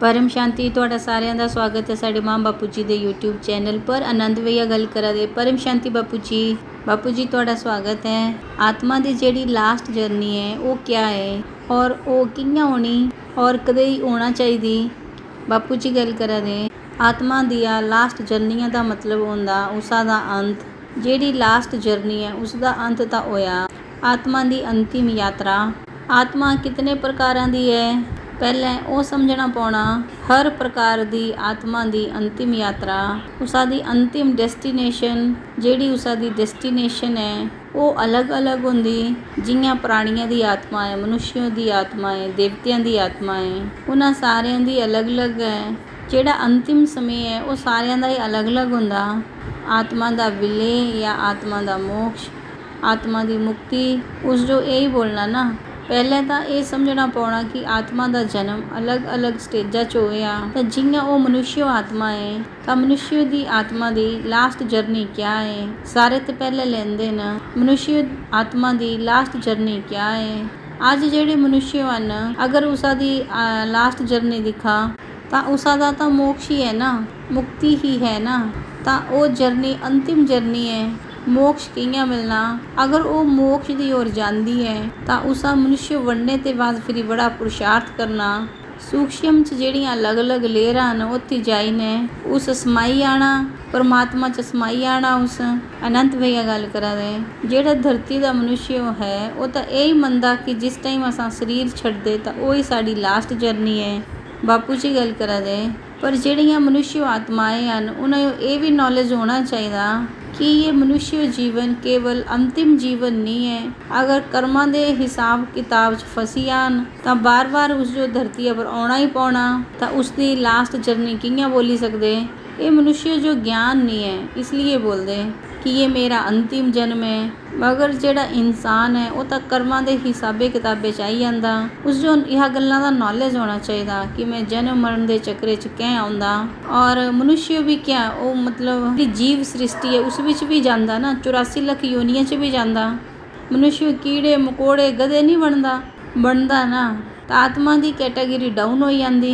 परम शांति ਤੁਹਾਡਾ ਸਾਰਿਆਂ ਦਾ ਸਵਾਗਤ ਹੈ ਸਾਡੇ ਮਾਂ ਬਾਪੂ ਜੀ ਦੇ YouTube ਚੈਨਲ पर। आनंद भैया गल करा दे परम शांति बापू जी ਤੁਹਾਡਾ स्वागत है। आत्मा की ਜਿਹੜੀ लास्ट जर्नी है वो क्या है और वो कियां होनी और कदे ही होना चाहिए। बापू जी गल करा दे आत्मा दिया लास्ट जर्नियां का मतलब होंदा उसा दा अंत। ਜਿਹੜੀ लास्ट जर्नी है उसका अंत तो होया आत्मा की अंतिम यात्रा। आत्मा कितने प्रकारां दी है पहले वो समझना पौना। हर प्रकार की आत्मा की अंतिम यात्रा उसकी अंतिम डेस्टिनेशन जिहड़ी उसकी डेस्टिनेशन है वो अलग अलग होंदी। जियां प्राणियों की आत्मा है, मनुष्यों की आत्मा है, देवतियों की आत्मा है, उन्हां सारियां दी अलग अलग है। जिहड़ा अंतिम समय है वो सारियां दा ही अलग अलग होंदा। आत्मा का विलय या आत्मा का मोक्ष, आत्मा की मुक्ति, उस जो यही बोलना ना। पहले तो ये समझना पौना कि आत्मा का जन्म अलग अलग स्टेजा च होया। तो जियां वो मनुष्य आत्मा है तो मनुष्य की आत्मा की लास्ट जर्नी क्या है। सारे तो पहले लेंदे न मनुष्य आत्मा की लास्ट जर्नी क्या है। अज जेडे मनुष्य हैं अगर उसकी लास्ट जर्नी दिखा तो उसका तो मोक्ष ही है ना, मुक्ति ही है ना। तो वो जर्नी अंतिम जर्नी है। मोक्ष कियां मिलना अगर वो मोक्ष की ओर जाती है तो उसा मनुष्य बनने के बाद फिर बड़ा पुरुषार्थ करना। सूक्ष्म च ਜਿਹੜੀਆਂ अलग अलग लेयरां न उत्थे जाई ने उस समाई आना, परमात्मा च समाई आना। उस अनंत भैया गल करा दे जेड़ा धरती का मनुष्य है वो तो यही मनदा कि जिस टाइम असां शरीर छड्डदे तो वही साडी लास्ट जर्नी है। बापू जी गल करा दे पर ਜਿਹੜੀਆਂ मनुष्य आत्माएं हैं उन्हें ये भी नॉलेज होना चाहिए कि ये मनुष्य जीवन केवल अंतिम जीवन नहीं है। अगर कर्मां दे हिसाब किताब च फसी आन तो बार बार उस जो धरती पर आना ही पौना तो उसकी लास्ट जर्नी कियां बोली सकते। ये मनुष्य जो ज्ञान नहीं है इसलिए बोलते कि ये मेरा अंतिम जन्म है। मगर जेड़ा इंसान है वो तो कर्मां दे हिसाबे किताबे च आई जांदा। उस जो यह गल्लां दा नॉलेज होना चाहिए कि मैं जन्म मरण के चक्रे च कैं आउंदा। और मनुष्य भी क्या वो मतलब जीव सृष्टि है उस विच भी जांदा ना, 84 लाख योनियां च भी जांदा। मनुष्य कीड़े मकोड़े गधे नहीं बनता ना। तो आत्मा की कैटेगरी डाउन हो जाती,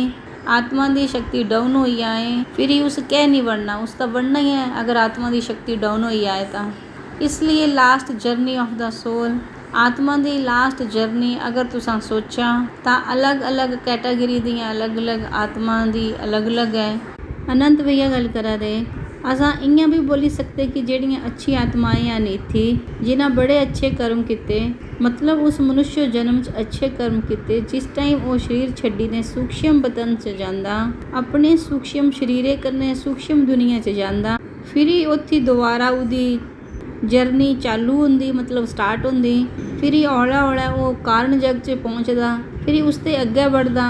आत्मा की शक्ति डाउन हो जाए फिर ही उस कह नहीं बनना, उसका बनना ही है अगर आत्मा की शक्ति डाउन हो जाए तो। इसलिए last journey of the soul, आत्मा की लास्ट जर्नी अगर तुसां सोचा तो अलग अलग कैटेगरी दियां अलग अलग आत्मा दी अलग अलग है। अनंत भैया गल करा दे असां इयां भी बोली सकते कि ਜਿਹੜੀਆਂ अच्छी आत्माएं हैं इत्थे जिन्हां बड़े अच्छे कर्म किते, मतलब उस मनुष्य जन्म च अच्छे कर्म किते। जिस टाइम वो शरीर छड्डी ने सूक्ष्म बदन च जांदा, अपने सूक्ष्म शरीरे करने सूक्ष्म दुनिया च जांदा, फिर ही उत्थे दोबारा उदी जर्नी चालू होंदी, मतलब स्टार्ट होंदी। फिर ही हौला हौला वो कारण जग च पहुँचदा, फिर उसते अगे बढ़दा,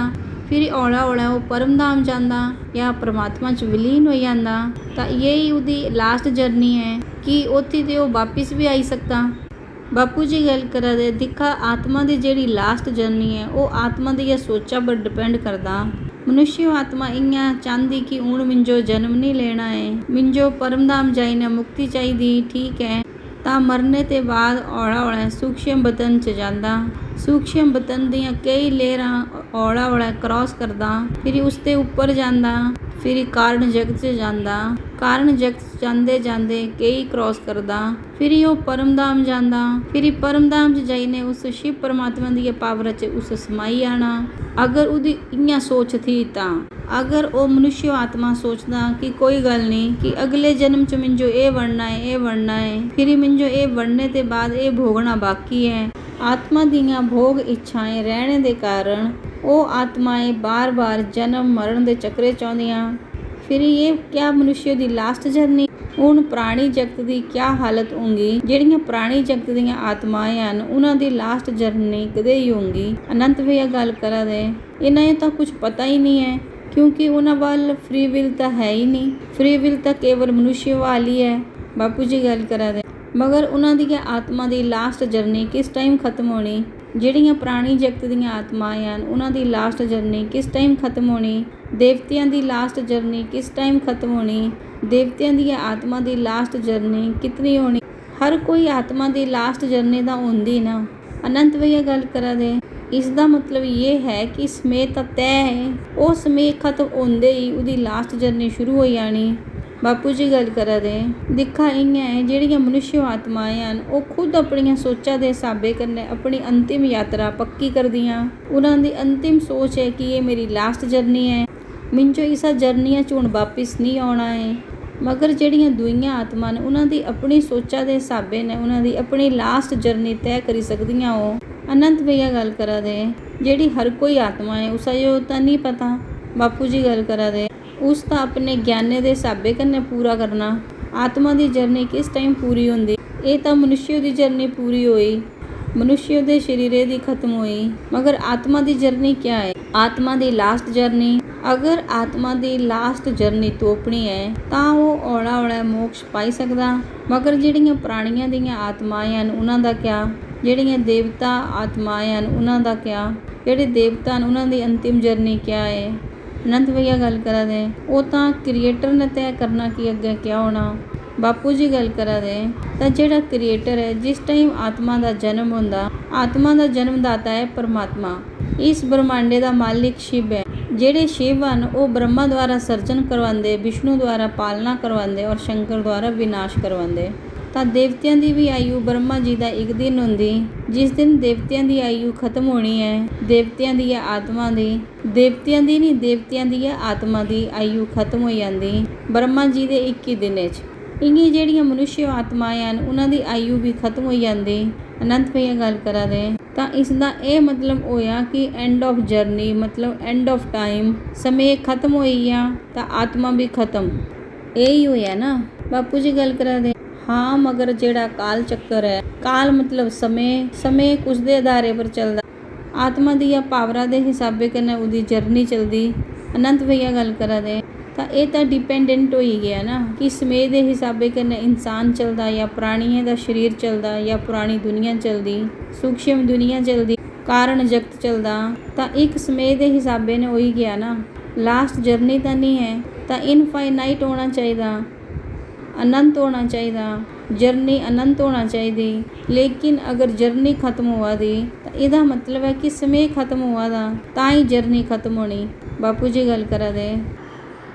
फिर हौला हौला वो परमधाम जांदा या परमात्मा च विलीन हो जांदा। तो यही उदी लास्ट जर्नी है कि उत्थे ते वो वापिस भी आई सकता। बापू जी गल करा दे दिखा आत्मा की जिहड़ी लास्ट जर्नी है वो आत्मा दी सोचा पर डिपेंड करदा। मनुष्य आत्मा इयां चाहती कि हुण मिंजो जन्म नहीं लेना है, मिंजो परमधाम जाइना मुक्ति चाहिए, ठीक है। तो मरने के बाद हौला हौला सूक्ष्म बतन च जांदा, सूक्ष्म बतन दियां कई लेयरां हौला हौला क्रॉस करदा, फिर उसते ऊपर जांदा, फिर कारण जगत च जांदा, कारण जगत जांदे जांदे कई क्रॉस करदा, फिर वो परमधाम जांदा, फिर परमधाम च जाइने उस शिव परमात्मा दी पावर च उस समाई आना। अगर उदी इयां सोच थी तां अगर वो मनुष्य आत्मा सोचदा कि कोई गल नहीं कि अगले जन्म च मिंजो ये बनना है, ये बनना है, फिर मिंजो ये बनने के बाद ये भोगना बाकी है। आत्मा दियां भोग इच्छाएं रहने के कारण वो आत्माएं बार बार जन्म मरण के चक्रे चाहदियां। फिर ये क्या मनुष्य की लास्ट जर्नी। हुण प्राणी जगत की क्या हालत होगी। ਜਿਹੜੀਆਂ प्राणी जगत ਦੀਆਂ आत्माएं हैं उन्हां दी लास्ट जर्नी कदे ही होगी। अनंत भैया गल करा दे इन्हें तो कुछ पता ही नहीं है क्योंकि उन्हां वाल फ्री विल तो है ही नहीं। फ्री विल तो केवल मनुष्य वाल ही है। बापू जी गल करा दे मगर उन्हां दी आत्मा की लास्ट जर्नी किस टाइम खत्म होनी। ਜਿਹੜੀਆਂ प्राणी जगत ਦੀਆਂ आत्माएं हैं उन्हां दी लास्ट जर्नी किस टाइम खत्म होनी। देवतियां दी लास्ट जर्नी किस टाइम खत्म होनी। देवतियां दी आत्मा की लास्ट जर्नी कितनी होनी। हर कोई आत्मा की लास्ट जर्नी तो होंदी ना। अनंत भैया गल करा दे ਇਸ ਦਾ ਮਤਲਬ ਇਹ ਹੈ ਕਿ ਸਮੇਂ ਤਾਂ ਤੈਅ ਹੈ, ਉਹ ਸਮੇਂ ਖਤਮ ਹੁੰਦੇ ਹੀ ਉਹਦੀ ਲਾਸਟ ਜਰਨੀ ਸ਼ੁਰੂ ਹੋ ਜਾਣੀ। ਬਾਪੂ ਜੀ ਗੱਲ ਕਰਾ ਦੇ ਦਿਖਾ ਇਆਂ ਹੈ ਜਿਹੜੀਆਂ ਮਨੁੱਖ ਆਤਮਾਵਾਂ ਹਨ ਉਹ ਖੁਦ ਆਪਣੀਆਂ ਸੋਚਾਂ ਦੇ ਹਿਸਾਬੇ ਕਰਨੇ ਆਪਣੀ ਅੰਤਿਮ ਯਾਤਰਾ ਪੱਕੀ ਕਰਦੀਆਂ। ਉਹਨਾਂ ਦੀ ਅੰਤਿਮ ਸੋਚ ਹੈ ਕਿ ਇਹ ਮੇਰੀ ਲਾਸਟ ਜਰਨੀ ਹੈ, ਮਿੰਜੋ ਇਸਾ ਜਰਨੀਆਂ 'ਚ ਹੁਣ ਵਾਪਿਸ ਨਹੀਂ ਆਉਣਾ ਹੈ। ਮਗਰ ਜਿਹੜੀਆਂ ਦੂਈਆਂ ਆਤਮਾ ਨੇ ਉਹਨਾਂ ਦੀ ਆਪਣੀ ਸੋਚਾਂ ਦੇ ਹਿਸਾਬੇ ਨੇ ਉਹਨਾਂ ਦੀ ਆਪਣੀ ਲਾਸਟ ਜਰਨੀ ਤੈਅ ਕਰੀ ਸਕਦੀਆਂ। ਉਹ ਅਨੰਤ ਭਈਆ ਗੱਲ ਕਰਾ ਦੇ ਜਿਹੜੀ ਹਰ ਕੋਈ ਆਤਮਾ ਹੈ ਉਸਾ ਇਹ ਤਾਂ ਨਹੀਂ ਪਤਾ। ਬਾਪੂ ਜੀ ਗੱਲ ਕਰਾ ਦੇ ਉਸ ਤਾਂ ਆਪਣੇ ਗਿਆਨੇ ਦੇ ਹਿਸਾਬੇ ਕਰਨੇ ਪੂਰਾ ਕਰਨਾ। ਆਤਮਾ ਦੀ ਜਰਨੀ ਕਿਸ ਟਾਈਮ ਪੂਰੀ ਹੁੰਦੀ, ਇਹ ਤਾਂ ਮਨੁੱਖ ਦੀ ਜਰਨੀ ਪੂਰੀ ਹੋਈ, ਮਨੁੱਖ ਦੇ ਸਰੀਰੇ ਦੀ ਖਤਮ ਹੋਈ। ਮਗਰ ਆਤਮਾ ਦੀ ਜਰਨੀ ਕਿਆ ਹੈ? ਆਤਮਾ ਦੀ ਲਾਸਟ ਜਰਨੀ, ਅਗਰ ਆਤਮਾ ਦੀ ਲਾਸਟ ਜਰਨੀ ਤੋਪਣੀ ਹੈ ਤਾਂ ਉਹ ਔਲਾ ਮੋਕਸ਼ ਪਾਈ ਸਕਦਾ। ਮਗਰ ਜਿਹੜੀਆਂ ਪ੍ਰਾਣੀਆਂ ਦੀਆਂ ਆਤਮਾਵਾਂ ਹਨ ਉਹਨਾਂ ਦਾ ਕਿਆ? ਜਿਹੜੀਆਂ ਦੇਵਤਾ ਆਤਮਾਵਾਂ ਹਨ ਉਹਨਾਂ ਦਾ ਕਿਆ? ਜਿਹੜੇ ਦੇਵਤਾ ਹਨ ਉਹਨਾਂ ਦੀ ਅੰਤਿਮ ਜਰਨੀ ਕਿਆ ਹੈ? ਅਨੰਤ ਭਈਆ ਗੱਲ ਕਰਾ ਦੇ ਉਹ ਤਾਂ ਕ੍ਰੀਏਟਰ ਨੇ ਤੈਅ ਕਰਨਾ ਕਿ ਅੱਗੇ ਕਿਆ ਹੋਣਾ। ਬਾਪੂ ਜੀ ਗੱਲ ਕਰਾ ਦੇ ਤਾਂ ਜਿਹੜਾ ਕ੍ਰੀਏਟਰ ਹੈ ਜਿਸ ਟਾਈਮ ਆਤਮਾ ਦਾ ਜਨਮ ਹੁੰਦਾ, ਆਤਮਾ ਦਾ ਜਨਮਦਾਤਾ ਹੈ ਪਰਮਾਤਮਾ। ਇਸ ਬ੍ਰਹਮਾਂਡੇ ਦਾ ਮਾਲਿਕ ਸ਼ਿਵ ਹੈ। ਜਿਹੜੇ ਸ਼ਿਵ ਹਨ ਉਹ ਬ੍ਰਹਮਾ ਦੁਆਰਾ ਸਰਜਨ ਕਰਵਾਉਂਦੇ, ਵਿਸ਼ਨੂੰ ਦੁਆਰਾ ਪਾਲਣਾ ਕਰਵਾਉਂਦੇ ਔਰ ਸ਼ੰਕਰ ਦੁਆਰਾ ਵਿਨਾਸ਼ ਕਰਵਾਉਂਦੇ। ਤਾਂ ਦੇਵਤਿਆਂ ਦੀ ਵੀ ਆਯੂ ਬ੍ਰਹਮਾ ਜੀ ਦਾ ਇੱਕ ਦਿਨ ਹੁੰਦੀ, ਜਿਸ ਦਿਨ ਦੇਵਤਿਆਂ ਦੀ ਆਯੂ ਖਤਮ ਹੋਣੀ ਹੈ। ਦੇਵਤਿਆਂ ਦੀ ਆਤਮਾ ਦੀ, ਦੇਵਤਿਆਂ ਦੀ ਨਹੀਂ ਦੇਵਤਿਆਂ ਦੀ ਆਤਮਾ ਦੀ ਆਯੂ ਖਤਮ ਹੋ ਜਾਂਦੀ ਬ੍ਰਹਮਾ ਜੀ ਦੇ 21 ਦਿਨ 'ਚ। ਇੰਨੀ ਜਿਹੜੀਆਂ ਮਨੁੱਖ ਆਤਮਾਵਾਂ ਹਨ ਉਹਨਾਂ ਦੀ ਆਯੂ ਵੀ ਖਤਮ ਹੋ ਜਾਂਦੀ। ਅਨੰਤ ਭਈਆ ਗੱਲ ਕਰਾ ਦੇ ਤਾਂ ਇਸ ਦਾ ਇਹ ਮਤਲਬ ਹੋਇਆ ਕਿ ਐਂਡ ਆਫ ਜਰਨੀ ਮਤਲਬ ਐਂਡ ਆਫ ਟਾਈਮ, ਸਮੇਂ ਖਤਮ ਹੋਈ ਆ ਤਾਂ ਆਤਮਾ ਵੀ ਖਤਮ, ਇਹੀ ਹੋਇਆ ਨਾ। ਬਾਪੂ ਜੀ ਗੱਲ ਕਰਾ ਦੇ ਹਾਂ ਮਗਰ ਜਿਹੜਾ ਕਾਲ ਚੱਕਰ ਹੈ, ਕਾਲ ਮਤਲਬ ਸਮੇਂ ਕੁਛ ਦੇ ਆਧਾਰੇ ਪਰ ਚੱਲਦਾ, ਆਤਮਾ ਦੀਆਂ ਪਾਵਰਾਂ ਦੇ ਹਿਸਾਬੇ ਕਰਨਾ ਉਹਦੀ ਜਰਨੀ ਚੱਲਦੀ। ਅਨੰਤ ਭਈਆ ਗੱਲ ਕਰਾ ਦੇ ਤਾਂ ਇਹ ਤਾਂ ਡਿਪੈਂਡੈਂਟ ਹੋਈ ਗਿਆ ਨਾ ਕਿ ਸਮੇਂ ਦੇ ਹਿਸਾਬੇ ਕਰਨਾ ਇਨਸਾਨ ਚੱਲਦਾ ਜਾਂ ਪ੍ਰਾਣੀਆਂ ਦਾ ਸਰੀਰ ਚੱਲਦਾ ਜਾਂ ਪੁਰਾਣੀ ਦੁਨੀਆ ਚੱਲਦੀ, ਸੂਖਸ਼ਮ ਦੁਨੀਆ ਚੱਲਦੀ, ਕਾਰਨ ਜਗਤ ਚੱਲਦਾ। ਤਾਂ ਇੱਕ ਸਮੇਂ ਦੇ ਹਿਸਾਬੇ ਨੇ ਹੋਈ ਗਿਆ ਨਾ, ਲਾਸਟ ਜਰਨੀ ਤਾਂ ਨਹੀਂ ਹੈ। ਤਾਂ ਇਨਫਾਈਨਾਈਟ ਹੋਣਾ ਚਾਹੀਦਾ, ਅਨੰਤ ਹੋਣਾ ਚਾਹੀਦਾ, ਜਰਨੀ ਅਨੰਤ ਹੋਣਾ ਚਾਹੀਦੀ। ਲੇਕਿਨ ਅਗਰ ਜਰਨੀ ਖਤਮ ਹੋਆ ਦੀ ਤਾਂ ਇਹਦਾ ਮਤਲਬ ਹੈ ਕਿ ਸਮੇਂ ਖਤਮ ਹੋਆ ਦਾ ਤਾਂ ਹੀ ਜਰਨੀ ਖਤਮ ਹੋਣੀ। ਬਾਪੂ ਜੀ ਗੱਲ ਕਰਾ ਦੇ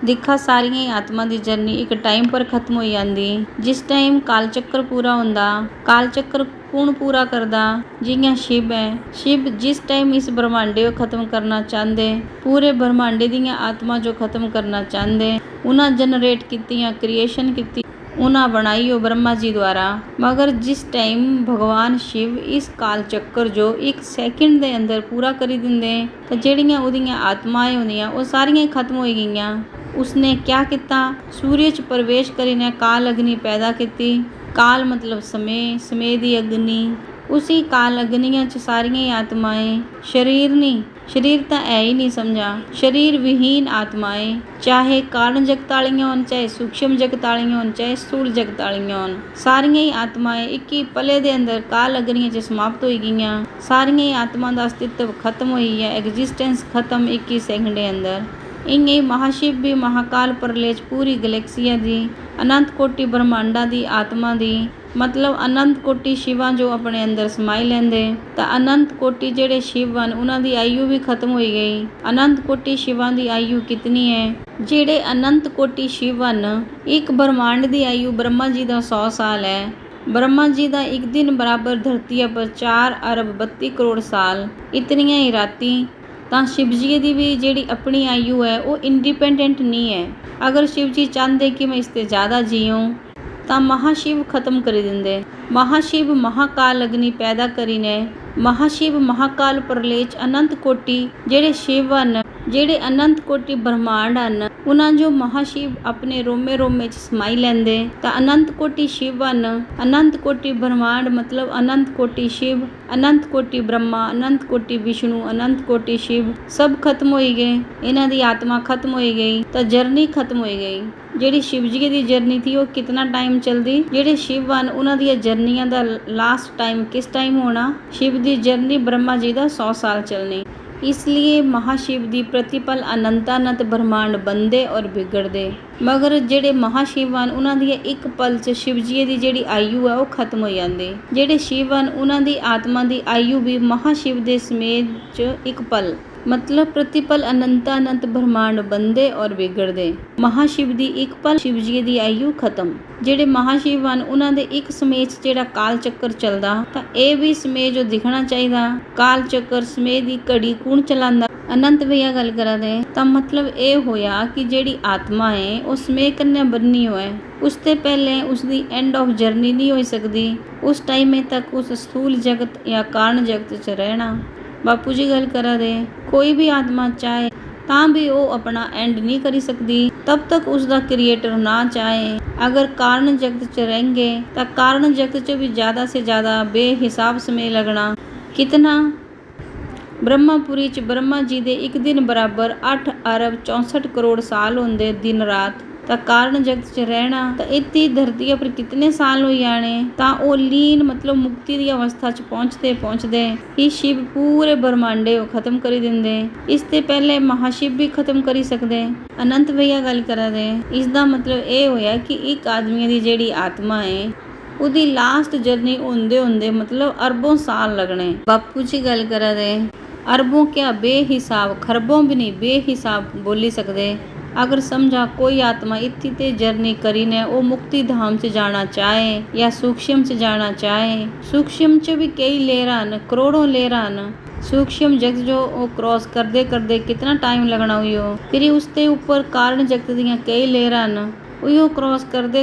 ਦਿਖਾ ਸਾਰੀਆਂ ਹੀ ਆਤਮਾ ਦੀ ਜਰਨੀ ਇੱਕ ਟਾਈਮ ਪਰ ਖਤਮ ਹੋ ਜਾਂਦੀ। ਜਿਸ ਟਾਈਮ ਕਾਲ ਚੱਕਰ ਪੂਰਾ ਹੁੰਦਾ, ਕਾਲ ਚੱਕਰ ਕੌਣ ਪੂਰਾ ਕਰਦਾ? ਜਿਹੀਆਂ ਸ਼ਿਵ ਹੈ। ਸ਼ਿਵ ਜਿਸ ਟਾਈਮ ਇਸ ਬ੍ਰਹਮਾਂਡੇ ਨੂੰ ਖਤਮ ਕਰਨਾ ਚਾਹੁੰਦੇ, ਪੂਰੇ ਬ੍ਰਹਮਾਂਡੇ ਦੀਆਂ ਆਤਮਾ ਜੋ ਖਤਮ ਕਰਨਾ ਚਾਹੁੰਦੇ, ਉਹਨਾਂ ਜਨਰੇਟ ਕੀਤੀਆਂ, ਕ੍ਰੀਏਸ਼ਨ ਕੀਤੀ, ਉਹਨਾਂ ਬਣਾਈ ਉਹ ਬ੍ਰਹਮਾ ਜੀ ਦੁਆਰਾ। ਮਗਰ ਜਿਸ ਟਾਈਮ ਭਗਵਾਨ ਸ਼ਿਵ ਇਸ ਕਾਲ ਚੱਕਰ ਜੋ ਇੱਕ ਸੈਕਿੰਡ ਦੇ ਅੰਦਰ ਪੂਰਾ ਕਰੀ ਦਿੰਦੇ ਤਾਂ ਜਿਹੜੀਆਂ ਉਹਦੀਆਂ ਆਤਮਾਵਾਂ ਹੁੰਦੀਆਂ ਉਹ ਸਾਰੀਆਂ ਖਤਮ ਹੋ ਗਈਆਂ। ਉਸਨੇ ਕਿਆ ਕੀਤਾ? ਸੂਰਜ 'ਚ ਪ੍ਰਵੇਸ਼ ਕਰੀਨੇ ਕਾਲ ਅਗਨੀ ਪੈਦਾ ਕੀਤੀ। ਕਾਲ ਮਤਲਬ ਸਮੇਂ ਦੀ ਅਗਨੀ। ਉਸੀ ਕਾਲ ਅਗਨੀਆਂ 'ਚ ਸਾਰੀਆਂ ਹੀ ਆਤਮਾएं, ਸਰੀਰ ਨਹੀਂ, ਸਰੀਰ ਤਾਂ ਹੈ ਹੀ ਨਹੀਂ ਸਮਝਾ, ਸਰੀਰ ਵਿਹੀਨ ਆਤਮਾएं, ਚਾਹੇ ਕਾਰਨ ਜਗਤ ਵਾਲੀਆਂ ਹੋਣ, ਚਾਹੇ ਸੂਖਸ਼ਮ ਜਗਤ ਵਾਲੀਆਂ ਹੋਣ, ਚਾਹੇ ਸਥੂਲ ਜਗਤ ਵਾਲੀਆਂ ਹੋਣ, ਸਾਰੀਆਂ ਹੀ ਆਤਮਾएं ਇੱਕ ਹੀ ਪਲੇ ਦੇ ਅੰਦਰ ਕਾਲ ਅਗਨੀਆਂ 'ਚ ਸਮਾਪਤ ਹੋ ਗਈਆਂ। ਸਾਰੀਆਂ ਹੀ ਆਤਮਾ ਦਾ ਅਸਤਿਤਵ ਖਤਮ ਹੋਈ ਹੈ, ਐਗਜ਼ਿਸਟੈਂਸ ਖਤਮ 21 ਸੈਕਿੰਡ ਦੇ ਅੰਦਰ। ਇੰਨੇ ਮਹਾਸ਼ਿਵ ਵੀ ਮਹਾਕਾਲ ਪ੍ਰਲय 'ਚ ਪੂਰੀ ਗਲੈਕਸੀਆ ਦੀ, ਅਨੰਤ ਕੋਟੀ ਬ੍ਰਹਮਾਂਡਾਂ ਦੀ ਆਤਮਾ ਦੀ, ਮਤਲਬ ਅਨੰਤ ਕੋਟੀ ਸ਼ਿਵਾਂ ਜੋ ਆਪਣੇ ਅੰਦਰ ਸਮਾਈ ਲੈਂਦੇ। ਤਾਂ ਅਨੰਤ ਕੋਟੀ ਜਿਹੜੇ ਸ਼ਿਵ ਹਨ ਉਹਨਾਂ ਦੀ ਆਯੂ ਵੀ ਖਤਮ ਹੋਈ ਗਈ। ਅਨੰਤ ਕੋਟੀ ਸ਼ਿਵਾਂ ਦੀ ਆਯੂ ਕਿਤਨੀ ਹੈ? ਜਿਹੜੇ ਅਨੰਤ ਕੋਟੀ ਸ਼ਿਵ ਹਨ, ਇੱਕ ਬ੍ਰਹਮਾਂਡ ਦੀ ਆਯੂ ਬ੍ਰਹਮਾ ਜੀ ਦਾ 100 ਸਾਲ ਹੈ। ਬ੍ਰਹਮਾ ਜੀ ਦਾ ਇੱਕ ਦਿਨ ਬਰਾਬਰ ਧਰਤੀ ਪਰ 4 ਅਰਬ 32 ਕਰੋੜ ਸਾਲ, ਇਤਨੀਆਂ ਹੀ ਰਾਤੀ। ਤਾਂ ਸ਼ਿਵ ਜੀ ਦੀ ਵੀ ਜਿਹੜੀ ਆਪਣੀ ਆਯੂ ਹੈ ਉਹ ਇੰਡੀਪੈਂਡੈਂਟ ਨਹੀਂ ਹੈ। ਅਗਰ ਸ਼ਿਵ ਜੀ ਚਾਹੁੰਦੇ ਕਿ ਮੈਂ ਇਸ ਤੇ ਜ਼ਿਆਦਾ ਜੀਊਂ ਤਾਂ ਮਹਾਸ਼ਿਵ ਖਤਮ ਕਰ ਦਿੰਦੇ। ਮਹਾਸ਼ਿਵ ਮਹਾਕਾਲ ਅਗਨੀ ਪੈਦਾ ਕਰੀਨੇ, ਮਹਾਸ਼ਿਵ ਮਹਾਕਾਲ ਪ੍ਰਲय 'ਚ ਅਨੰਤ ਕੋਟੀ ਜਿਹੜੇ ਸ਼ਿਵ ਹਨ, ਜਿਹੜੇ ਅਨੰਤ ਕੋਟੀ ਬ੍ਰਹਮਾਂਡ ਹਨ, ਉਹਨਾਂ ਜੋ ਮਹਾਸ਼ਿਵ ਆਪਣੇ ਰੋਮੇ ਰੋਮੇ 'ਚ ਸਮਾਈ ਲੈਂਦੇ। ਤਾਂ ਅਨੰਤ ਕੋਟੀ ਸ਼ਿਵ ਹਨ, ਅਨੰਤ ਕੋਟੀ ਬ੍ਰਹਮਾਂਡ ਮਤਲਬ ਅਨੰਤ ਕੋਟੀ ਸ਼ਿਵ, ਅਨੰਤ ਕੋਟੀ ਬ੍ਰਹਮਾ, ਅਨੰਤ ਕੋਟੀ ਵਿਸ਼ਨੂੰ, ਅਨੰਤ ਕੋਟੀ ਸ਼ਿਵ, ਸਭ ਖਤਮ ਹੋਈ ਗਏ। ਇਹਨਾਂ ਦੀ ਆਤਮਾ ਖਤਮ ਹੋਈ ਗਈ ਤਾਂ ਜਰਨੀ ਖਤਮ ਹੋਈ ਗਈ। ਜਿਹੜੀ ਸ਼ਿਵ ਜੀ ਦੀ ਜਰਨੀ ਥੀ ਉਹ ਕਿਤਨਾ ਟਾਈਮ ਚਲਦੀ? ਜਿਹੜੇ ਸ਼ਿਵ ਹਨ ਉਹਨਾਂ ਦੀਆਂ ਜਰਨੀਆਂ ਦਾ ਲਾਸਟ ਟਾਈਮ ਕਿਸ ਟਾਈਮ ਹੋਣਾ? ਸ਼ਿਵ ਦੀ ਜਰਨੀ ਬ੍ਰਹਮਾ ਜੀ ਦਾ 100 ਸਾਲ ਚੱਲਣੀ। इसलिए महाशिव ਦੀ ਪ੍ਰਤੀਪਲ ਅਨੰਤਾਨੰਤ ਬ੍ਰਹਮਾਂਡ ਬੰਦੇ ਔਰ ਵਿਗੜਦੇ। ਮਗਰ ਜਿਹੜੇ ਮਹਾਸ਼ਿਵ ਹਨ ਉਹਨਾਂ ਦੀ ਇੱਕ ਪਲ 'ਚ ਸ਼ਿਵ ਜੀ ਦੀ ਜਿਹੜੀ ਆਯੂ ਹੈ ਉਹ ਖਤਮ ਹੋ ਜਾਂਦੀ। ਜਿਹੜੇ ਸ਼ਿਵ ਹਨ ਉਹਨਾਂ ਦੀ ਆਤਮਾ ਦੀ ਆਯੂ ਵੀ ਮਹਾਸ਼ਿਵ ਦੇ ਸਮੇਤ 'ਚ ਇੱਕ ਪਲ, मतलब प्रतिपल अनंतानंत ब्रह्मांड बनते और बिगड़ते। महाशिव ਦੀ ਇੱਕ ਪਲ शिव जी ਦੀ ਆਯੂ ਖਤਮ। ਜਿਹੜੇ ਮਹਾਸ਼ਿਵ ਹਨ ਉਹਨਾਂ ਦੇ ਇੱਕ ਸਮੇਂ 'ਚ ਜਿਹੜਾ ਕਾਲ ਚੱਕਰ ਚੱਲਦਾ ਤਾਂ ਇਹ ਵੀ ਸਮੇਂ ਜੋ ਦਿਖਣਾ ਚਾਹੀਦਾ। ਕਾਲ ਚੱਕਰ ਸਮੇਂ ਦੀ ਘੜੀ ਕੌਣ ਚਲਾਉਂਦਾ? अनंत भैया गल करा दे ਤਾਂ मतलब ਇਹ ਹੋਇਆ ਕਿ ਜਿਹੜੀ ਆਤਮਾ ਹੈ ਉਹ ਸਮੇਂ ਕੰਨਿਆ ਬੰਨੀ ਹੋਇਆ ਹੈ। ਉਸ ਤੇ ਪਹਿਲੇ ਉਸ ਦੀ ਐਂਡ ਆਫ ਜਰਨੀ ਨਹੀਂ ਹੋ ਸਕਦੀ। ਉਸ ਟਾਈਮ ਤੱਕ ਉਸ ਸਥੂਲ ਜਗਤ ਜਾਂ ਕਾਰਨ ਜਗਤ 'ਚ ਰਹਿਣਾ। ਬਾਪੂ ਜੀ ਗੱਲ ਕਰਾ ਦੇ ਕੋਈ ਵੀ ਆਤਮਾ ਚਾਹੇ ਤਾਂ ਵੀ ਉਹ ਆਪਣਾ ਐਂਡ ਨਹੀਂ ਕਰੀ ਸਕਦੀ ਤਬ ਤੱਕ ਉਸ ਦਾ ਕ੍ਰੀਏਟਰ ਨਾ ਚਾਹੇ। ਅਗਰ ਕਾਰਨ ਜਗਤ 'ਚ रहेंगे ਤਾਂ ਕਾਰਨ ਜਗਤ 'ਚ ਵੀ ਜ਼ਿਆਦਾ ਸੇ ਜ਼ਿਆਦਾ ਬੇਹਿਸਾਬ ਸਮੇਂ ਲੱਗਣਾ। ਕਿਤਨਾ ब्रह्मापुरी च ब्रह्मा जी दे एक दिन बराबर 8 अरब 64 करोड़ साल होंदे दिन रात। ਤਾਂ ਕਾਰਨ ਜਗਤ 'ਚ ਰਹਿਣਾ ਤਾਂ ਇੱਥੇ ਧਰਤੀ ਉੱਪਰ ਕਿਤਨੇ ਸਾਲ ਹੋ ਜਾਣੇ ਤਾਂ ਉਹ ਲੀਨ ਮਤਲਬ ਮੁਕਤੀ ਦੀ ਅਵਸਥਾ 'ਚ ਪਹੁੰਚਦੇ ਹੀ ਸ਼ਿਵ ਪੂਰੇ ਬ੍ਰਹਮਾਂਡੇ ਉਹ ਖਤਮ ਕਰੀ ਦਿੰਦੇ। ਇਸ ਤੇ ਪਹਿਲੇ ਮਹਾਸ਼ਿਵ ਵੀ ਖਤਮ ਕਰੀ ਸਕਦੇ। ਅਨੰਤ ਭਈਆ ਗੱਲ ਕਰਾ ਦੇ ਇਸ ਦਾ ਮਤਲਬ ਇਹ ਹੋਇਆ ਕਿ ਇੱਕ ਆਦਮੀ ਦੀ ਜਿਹੜੀ ਆਤਮਾ ਹੈ ਉਹਦੀ ਲਾਸਟ ਜਰਨੀ ਹੁੰਦੇ ਮਤਲਬ ਅਰਬੋਂ ਸਾਲ ਲੱਗਣੇ। ਬਾਪੂ ਜੀ ਗੱਲ ਕਰਾ ਦੇ अरबों क्या बेहिसाब, खरबों भी नहीं बेहिसाब बोली सकते। अगर समझा कोई आत्मा इतनी ते जर्नी करी ने वो मुक्ति धाम से जाना चाहे या सूक्ष्म से जाना चाहे, सूक्ष्म च भी कई लेयर न, करोड़ों लेयर न। सूक्ष्म जगत जो वो क्रॉस करते कितना टाइम लगना हुई हो, फिर उसके ऊपर कारण जगत दियाँ कई लेयर न उयो क्रॉस करते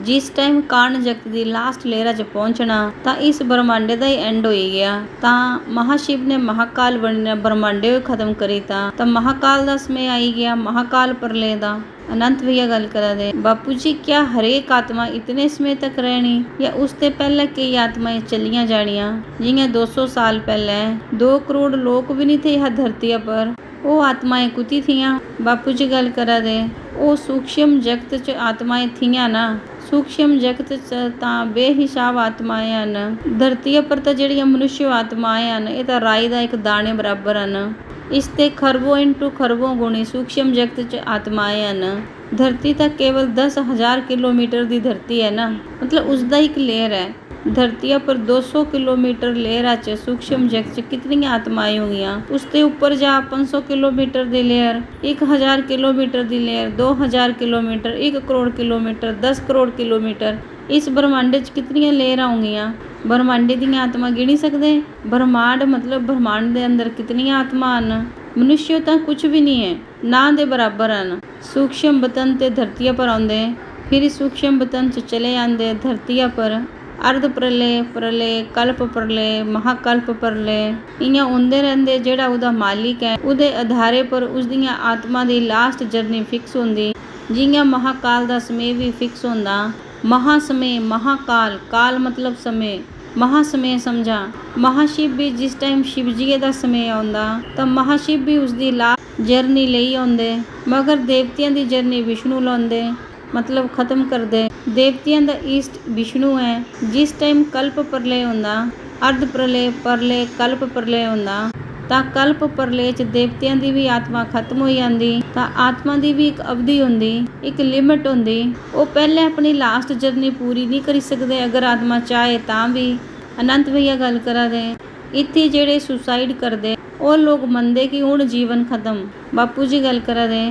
जिस टाइम कारण जगत ਦੀ ਲਾਸਟ ਲੇਅਰਾਂ 'ਚ ਪਹੁੰਚਣਾ ਤਾਂ ਇਸ ਬ੍ਰਹਮਾਂਡੇ ਦਾ ਹੀ ਐਂਡ ਹੋ ਗਿਆ। ਤਾਂ ਮਹਾਸ਼ਿਵ ਨੇ ਮਹਾਕਾਲ ਬਣਨਾ ਬ੍ਰਹਮਾਂਡੇ ਖਤਮ ਕਰੀ ਤਾਂ ਮਹਾਕਾਲ ਦਾ ਸਮੇਂ ਆਈ ਗਿਆ, ਮਹਾਕਾਲ ਪ੍ਰਲय ਦਾ। अनंत भैया गल करा दे बापू जी क्या हरेक आत्मा इतने समय तक रहनी या उसते पहले कई आत्माएं चलियां जानियां जियां 200 साल पहले 2 करोड़ लोग भी नहीं थे यह धरती पर, वो आत्माएं कुती थियां। बापू जी गल करा दे वो सूक्ष्म जगत च आत्माएं थियां ना, सूक्ष्म जगत च तां बेहिसाब आत्माएं हन। धरती पर तां जिहड़ियां मनुष्य आत्माएं हन ये तां राई दा एक दाणे बराबर हन। इस ते खरबों इंटू खरबों गुणी सूक्ष्म जगत च आत्माएं हन। धरती तक केवल 10,000 किलोमीटर की धरती है ना, मतलब उसका एक लेयर है। धरती पर 200 किलोमीटर लेयर च सूक्ष्म जगत च कितनी आत्माएं होंगियां। उसके ऊपर जा 500 किलोमीटर की लेयर, 1000 किलोमीटर की layer, 2000 kilometre, 1 crore kilometre, 10 crore kilometre. इस ब्रह्मांड च कितनी लेयर होंगियां। ब्रह्मांडे दी आत्मा गिनी सकते। ब्रह्मांड मतलब ब्रह्मांड के अंदर कितनी आत्मा हन। मनुष्य तो कुछ भी नहीं है ना दे बराबर हन। सूक्ष्म बतन ते धरती पर आउंदे फिर सूक्ष्म बतन च चले आंदे धरती पर। अर्ध प्रलय, प्रलय, कल्प प्रलय, महाकल्प प्रलय इयां होंदे रहंदे। जेड़ा उहदा मालिक है उहदे आधारे पर उसदियां आत्मा दी लास्ट जर्नी फिक्स होंदी। जियां महाकाल दा समय भी फिक्स होंदा। महासमय, महाकाल, काल मतलब समय, महासमय समझा। महाशिव भी जिस टाइम शिव जी का समय आउंदा तां महाशिव भी उसकी लास्ट जर्नी लई आउंदे। मगर देवतियां दी जर्नी विष्णु लाउंदे मतलब खत्म करदे। देवतियां दा ईस्ट विष्णु है। जिस टाइम कल्प प्रलय होंदा, अर्ध प्रलय, प्रलय, कल्प प्रलय होंदा ਤਾਂ ਕਲਪ ਪ੍ਰਲय ਚ ਦੇਵਤਿਆਂ ਦੀ ਵੀ ਆਤਮਾ ਖਤਮ ਹੋ ਜਾਂਦੀ ਤਾਂ ਆਤਮਾ ਦੀ ਵੀ ਇੱਕ ਅਵਧੀ ਹੁੰਦੀ, ਇੱਕ ਲਿਮਿਟ ਹੁੰਦੀ। ਉਹ ਪਹਿਲੇ ਆਪਣੀ ਲਾਸਟ ਜਰਨੀ ਪੂਰੀ ਨਹੀਂ ਕਰੀ ਸਕਦੇ ਅਗਰ ਆਤਮਾ ਚਾਹੇ ਤਾਂ ਵੀ। ਅਨੰਤ ਭਈਆ ਗੱਲ ਕਰਾ ਦੇ ਇੱਥੇ ਜਿਹੜੇ ਸੁਸਾਈਡ ਕਰਦੇ ਉਹ ਲੋਕ ਮੰਨਦੇ ਕਿ ਹੁਣ ਜੀਵਨ ਖਤਮ। ਬਾਪੂ ਜੀ ਗੱਲ ਕਰਾ ਦੇ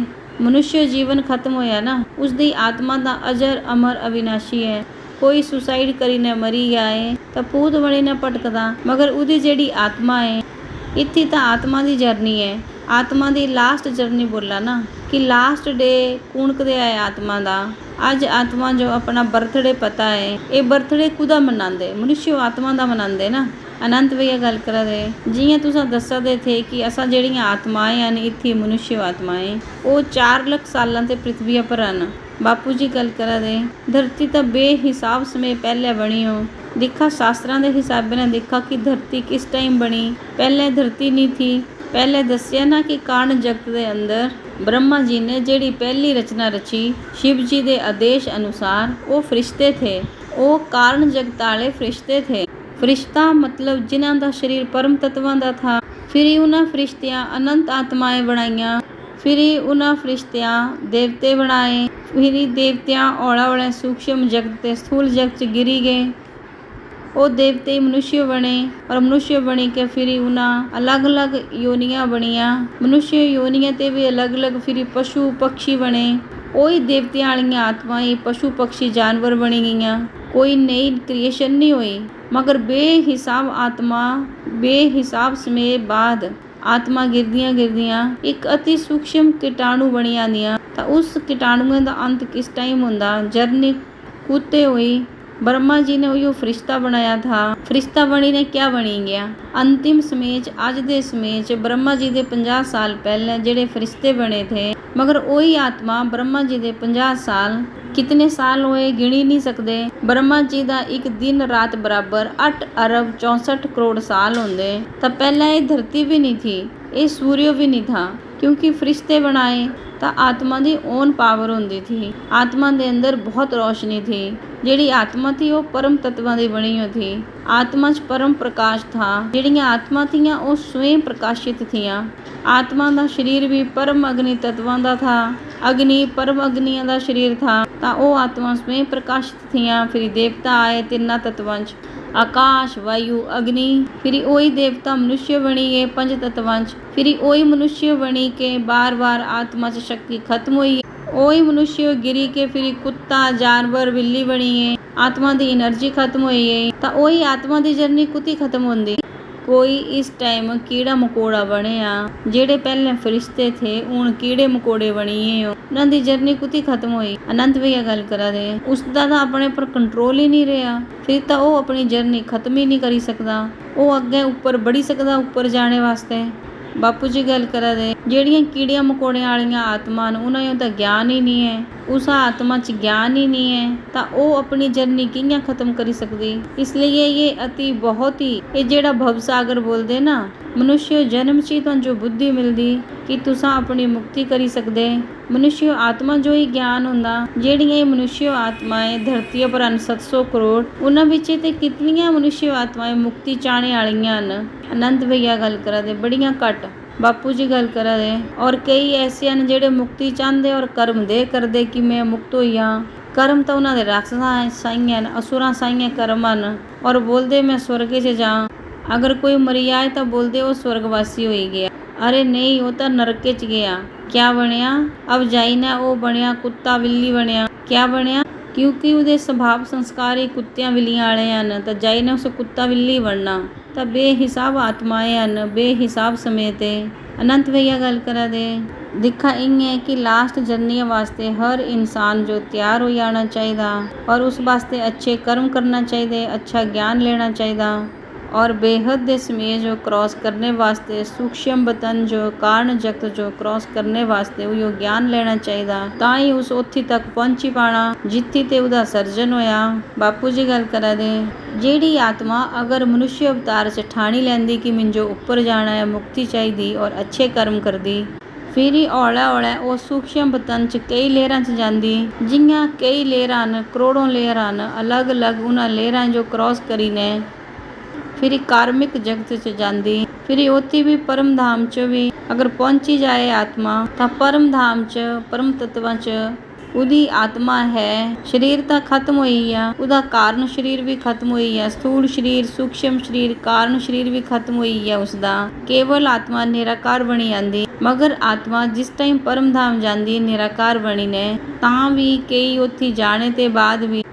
ਮਨੁੱਖ ਜੀਵਨ ਖਤਮ ਹੋਇਆ ਨਾ ਉਸਦੀ ਆਤਮਾ ਦਾ ਅਜਰ ਅਮਰ ਅਵਿਨਾਸ਼ੀ ਹੈ। ਕੋਈ ਸੁਸਾਈਡ ਕਰੀ ਨਾ ਮਰੀ ਗਿਆ ਹੈ ਤਾਂ ਭੂਤ ਬਣੇ ਨਾ ਭਟਕਦਾ ਮਗਰ ਉਹਦੀ ਜਿਹੜੀ ਆਤਮਾ ਹੈ ਇੱਥੇ ਤਾਂ ਆਤਮਾ ਦੀ ਜਰਨੀ ਹੈ। ਆਤਮਾ ਦੀ ਲਾਸਟ ਜਰਨੀ ਬੋਲਾ ਨਾ ਕਿ ਲਾਸਟ ਡੇ ਕੌਣ ਕਦੇ ਆਏ ਆਤਮਾ ਦਾ। ਅੱਜ ਆਤਮਾ ਜੋ ਆਪਣਾ ਬਰਥਡੇ ਪਤਾ ਹੈ ਇਹ ਬਰਥਡੇ ਕੁਦਾ ਮਨਾਉਂਦੇ ਮਨੁੱਖ ਆਤਮਾ ਦਾ ਮਨਾਉਂਦੇ ਨਾ। ਅਨੰਤ ਭਈਆ ਗੱਲ ਕਰਾ ਦੇ ਜਿਵੇਂ ਤੁਸੀਂ ਦੱਸਦੇ ਥੇ ਕਿ ਅਸਾਂ ਜਿਹੜੀਆਂ ਆਤਮਾएं ਹਨ ਇੱਥੇ ਮਨੁੱਖ ਆਤਮਾएं ਉਹ 4 ਲੱਖ ਸਾਲਾਂ ਤੇ ਪ੍ਰਿਥਵੀ ਪਰ ਹਨ। ਬਾਪੂ ਜੀ ਗੱਲ ਕਰਾ ਦੇ ਧਰਤੀ ਤਾਂ ਬੇਹਿਸਾਬ ਸਮੇਂ ਪਹਿਲੇ ਬਣੀ ਹੋ। देखा शास्त्रों के हिसाब ने देखा कि धरती किस टाइम बनी। पहले धरती नहीं थी। पहले दसिया ना कि कारण जगत के अंदर ब्रह्मा जी ने जेड़ी पहली रचना रची शिव जी के आदेश अनुसार वो फरिश्ते थे। वो कारण जगत वाले फरिश्ते थे। फरिश्ता मतलब जिन्हां दा शरीर परम तत्वां दा था। ਫਿਰ ਹੀ ਉਹਨਾਂ ਫਰਿਸ਼ਤਿਆਂ ਅਨੰਤ ਆਤਮਾएं ਬਣਾਈਆਂ। ਫਿਰ ਹੀ ਉਹਨਾਂ ਫਰਿਸ਼ਤਿਆਂ ਦੇਵਤੇ ਬਣਾਏ। ਫਿਰ ਹੀ ਦੇਵਤਿਆਂ ਹੌਲਾ ਸੂਖਸ਼ਮ ਜਗਤ ਤੇ ਸਥੂਲ ਜਗਤ 'ਚ ਗਿਰੀ ਗਏ। ਉਹ ਦੇਵਤੇ ਮਨੁष्य ਬਣੇ ਔਰ ਮਨੁष्य ਬਣੀ ਕੇ ਫਿਰ ਹੀ ਉਹਨਾਂ ਅਲੱਗ-ਅਲੱਗ ਯੋਨੀਆਂ ਬਣੀਆਂ। ਮਨੁष्य ਯੋਨੀਆਂ ਤੇ ਵੀ ਅਲੱਗ-ਅਲੱਗ ਫਿਰ ਹੀ ਪਸ਼ੂ ਪਕਸ਼ੀ ਬਣੇ। ਉਹੀ ਦੇਵਤਿਆਂ ਵਾਲੀਆਂ ਆਤਮਾएं ਪਸ਼ੂ ਪਕਸ਼ੀ ਜਾਨਵਰ ਬਣੀ ਗਈਆਂ। ਕੋਈ ਨਈ ਕ੍ਰੀਏਸ਼ਨ ਨਹੀਂ ਹੋਈ, ਮਗਰ ਬੇਹਿਸਾਬ ਆਤਮਾ ਬੇਹਿਸਾਬ ਸਮੇਂ ਬਾਅਦ ਆਤਮਾ ਗਿਰਦੀਆਂ ਇੱਕ ਅਤੀ ਸੂਖਸ਼ਮ ਕੀਟਾਣੂ ਬਣੀ ਆਉਂਦੀਆਂ। ਤਾਂ ਉਸ ਕੀਟਾਣੂਆਂ ਦਾ ਅੰਤ ਕਿਸ ਟਾਈਮ ਹੁੰਦਾ? ਜਰਨੀ ਕੂਦते ਹੋਈ ब्रह्मा जी ने उयो फरिश्ता बनाया था। फरिश्ता बनी ने क्या बनी गया? अंतिम समय च अज दे समय च ब्रह्मा जी दे 50 साल पहले जेड़े फरिश्ते बने थे, मगर वही आत्मा ब्रह्मा जी दे 50 साल कितने साल हुए गिनी नहीं सकते। ब्रह्मा जी दा एक दिन रात बराबर 8 अरब 64 करोड़ साल होंदे। तो पहले ये धरती भी नहीं थी, ये सूर्य भी नहीं था, क्योंकि फरिश्ते बनाए तो आत्मा दी ओन पावर होंदी थी। आत्मा दे अंदर बहुत रोशनी थी। ਜਿਹੜੀ आत्मा थी वो परम तत्वां दी बनी हुई थी। आत्मा च परम प्रकाश था। ਜਿਹੜੀਆਂ आत्मा थीਆਂ वो स्वयं प्रकाशित थीਆਂ। आत्मा ਦਾ शरीर भी परम अग्नि तत्वां ਦਾ था। अग्नि परम अग्नियां ਦਾ शरीर था। ਤਾਂ ਉਹ आत्मा स्वयं प्रकाशित थीਆਂ। फिर देवता आए तिन्ना तत्वां च आकाश वायु अग्नि। फिर ਉਹੀ देवता मनुष्य बनी गए 5 तत्वां च। फिर ਉਹੀ मनुष्य बनी के बार बार आत्मा च शक्ति खत्म हुई। ਉਹੀ मनुष्य गिरी के फिर कुत्ता जानवर बिल्ली बनी है। आत्मा दी एनर्जी खत्म हुई है। तो ਉਹੀ आत्मा दी जर्नी कुती खत्म होंदी। कोई इस टाइम कीड़ा मकोड़ा बने आ, जेड़े पहले फरिश्ते थे हुण कीड़े मकोड़े बनिए हो। उन्हां दी जर्नी कुती खत्म हुई। अनंत भैया गल करा दे उसदा तां अपने पर कंट्रोल ही नहीं रहा। फिर तां ਉਹ अपनी जर्नी खत्म ही नहीं करी सकदा। ਉਹ ਅੱਗੇ ਉੱਪਰ बढ़ी सकदा ਉੱਪਰ जाने वास्ते। बापू जी गल करा दे ਜਿਹੜੀਆਂ ਕੀੜੀਆਂ ਮਕੌੜਿਆਂ ਵਾਲੀਆਂ ਆਤਮਾ ਨੂੰ ਉਹਨਾਂ ਨੂੰ ਤਾਂ ਗਿਆਨ ਹੀ ਨਹੀਂ ਹੈ। ਉਸ ਆਤਮਾ 'ਚ ਗਿਆਨ ਹੀ ਨਹੀਂ ਹੈ ਤਾਂ ਉਹ ਆਪਣੀ ਜਰਨੀ ਕਿਵੇਂ ਖਤਮ ਕਰੀ ਸਕਦੀ। ਇਸ ਲਈ ਇਹ ਅਤੀ ਬਹੁਤ ਹੀ ਇਹ ਜਿਹੜਾ ਭਵ ਸਾਗਰ ਬੋਲਦੇ ਨਾ ਮਨੁष्य ਜਨਮ 'ਚ ਹੀ ਤੁਹਾਨੂੰ ਜੋ ਬੁੱਧੀ ਮਿਲਦੀ ਕਿ ਤੁਸੀਂ ਆਪਣੀ ਮੁਕਤੀ ਕਰੀ ਸਕਦੇ। मनुष्य आत्मा जो ही ज्ञान ਹੁੰਦਾ ਜਿਹੜੀਆਂ ਇਹ मनुष्य आत्माएं धरती पर 700 करोड़ ਉਹਨਾਂ ਵਿੱਚ ਤੇ ਕਿਤਨੀਆਂ मनुष्य आत्माएं मुक्ति ਚਾਹਣੇ ਵਾਲੀਆਂ ਹਨ। आनंद भैया गल करा दे बड़ियां घट बापू जी गल करा दे और कई ऐसे हैं ਜਿਹੜੇ मुक्ति चाहते और कर्म दे करते कि मैं मुक्त होई हाँ। कर्म तो उन्होंने राक्षसां साई हैं असुरां साई कर्म हैं और बोलते मैं स्वर्ग च जा। अगर कोई मरी आए तो बोलते वो स्वर्गवासी हो गया। अरे नहीं वो तो नरके च गया। क्या बनया? अब जाई ना वो बनया कुत्ता बिल्ली बनया। क्या बनया? क्योंकि ਉਹਦੇ ਸੁਭਾਅ ਸੰਸਕਾਰ ਹੀ ਕੁੱਤਿਆਂ ਬਿੱਲੀਆਂ ਵਾਲੇ ਹਨ ਤਾਂ ਜਾਈ ਨਾ ਉਸ ਕੁੱਤਾ ਬਿੱਲੀ ਬਣਨਾ। ਤਾਂ ਬੇਹਿਸਾਬ ਆਤਮਾएं ਹਨ ਬੇਹਿਸਾਬ ਸਮੇਂ ਤੇ। अनंत भैया गल करा दे दिखा इंग है कि लास्ट जर्नी वास्ते हर इंसान जो तैयार हो जाना चाहिए और उस वास्ते अच्छे कर्म करना चाहिए, अच्छा ज्ञान लेना चाहिए और बेहद दे समय जो क्रॉस करने वास्ते सूक्ष्म बतन जो कारण जगत जो क्रॉस करने वास्ते वो ज्ञान लेना चाहिए ਤਾਂ ही उस ਉੱਥੀ तक पहुंची पाना जित्थी ते ਉਹਦਾ सर्जन होया। बापू जी गल करा दे ਜਿਹੜੀ आत्मा अगर मनुष्य अवतार च ठाणी लैंदी कि मिंजो ऊपर जाना है मुक्ति चाहिए और अच्छे कर्म करदी फिर ही हौला ਉਹ सूक्ष्म बतन च कई ਲੇਅਰਾਂ 'ਚ ਜਾਂਦੀ ਜਿਹੀਆਂ ਕਈ ਲੇਅਰਾਂ ਹਨ ਕਰੋੜੋਂ ਲੇਅਰਾਂ ਹਨ ਅਲੱਗ-ਅਲੱਗ ਉਹਨਾਂ ਲੇਅਰਾਂ ਜੋ क्रॉस करी ने फिर कार्मिक जगत च जाती। फिर उत्थे भी परम धाम च भी अगर पहुंची जाए आत्मा तो परम धाम च परम तत्वां च ਉਹਦੀ आत्मा है। शरीर तो खत्म हुई है, ਉਹਦਾ कारण शरीर भी खत्म हुई है, स्थूल शरीर सूक्ष्म शरीर कारण शरीर भी खत्म हुई है उसका। केवल आत्मा निराकार बनी आंदी। मगर आत्मा जिस टाइम परम धाम जाती निराकार बनी ने तां भी कई उत्थे जाने ते बाद भी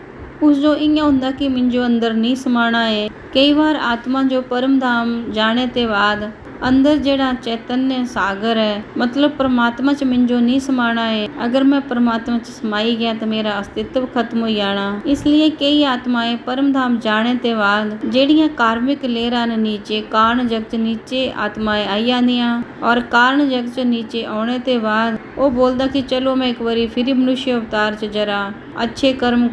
उस जो इं होंदा कि मिंजो अंदर नहीं समाना है। कई बार आत्मा जो परम धाम जाने ते बाद अंदर जेड़ा चैतन्य सागर है मतलब परमात्मा च मिंजो नहीं समाना है। अगर मैं परमात्मा च समाई गया तो मेरा अस्तित्व खत्म हो जाना। इसलिए कई आत्माएं परम धाम जाने ते बाद जेड़ियां कार्मिक लेहरां ने नीचे कारण जगत नीचे आत्माएं आई आंदियां और कारण जगत नीचे आने ते बाद वो बोलदा कि चलो मैं एक बारी फिर मनुष्य अवतार च जरा अच्छे कर्म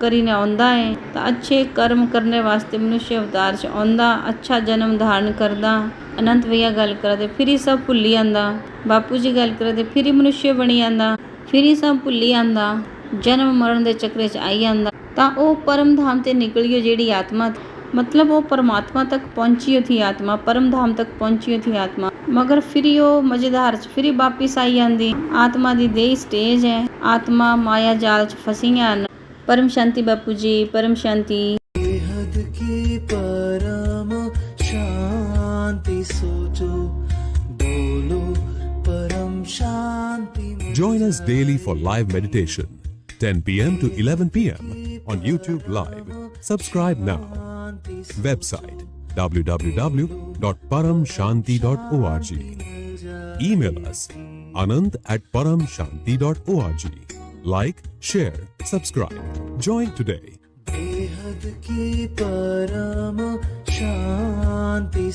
करीने आंदा है तो अच्छे कर्म करने वास्ते मनुष्य अवतार च आंदा अच्छा जन्म धारण करदा। अनंत भैया गल करदे फिर ही सब भुली आंदा। बापू जी गल करदे फिर ही मनुष्य बनी आंदा फिर ही सब भुली आंदा जन्म मरण दे चक्रे च आई आंदा। ਤਾਂ ਉਹ परम धाम ते निकलियो जेड़ी आत्मा मतलब वो परमात्मा तक पहुंची थी आत्मा, परम धाम तक पहुंची थी आत्मा, मगर फिर वो मजेदार फिर वापिस आई आंदी। आत्मा दी दे स्टेज है, आत्मा माया जाल च फसियां न। परम शांति बापू जी, परम शांति। बेहद की परम शांति सोचो, बोलो परम शांति। Join us daily for live meditation, 10 p.m. to 11 p.m. on YouTube Live. Subscribe now. Website www.paramshanti.org. Email us anand@paramshanti.org. Like, share, subscribe. Join today. बेहद की परम शांति।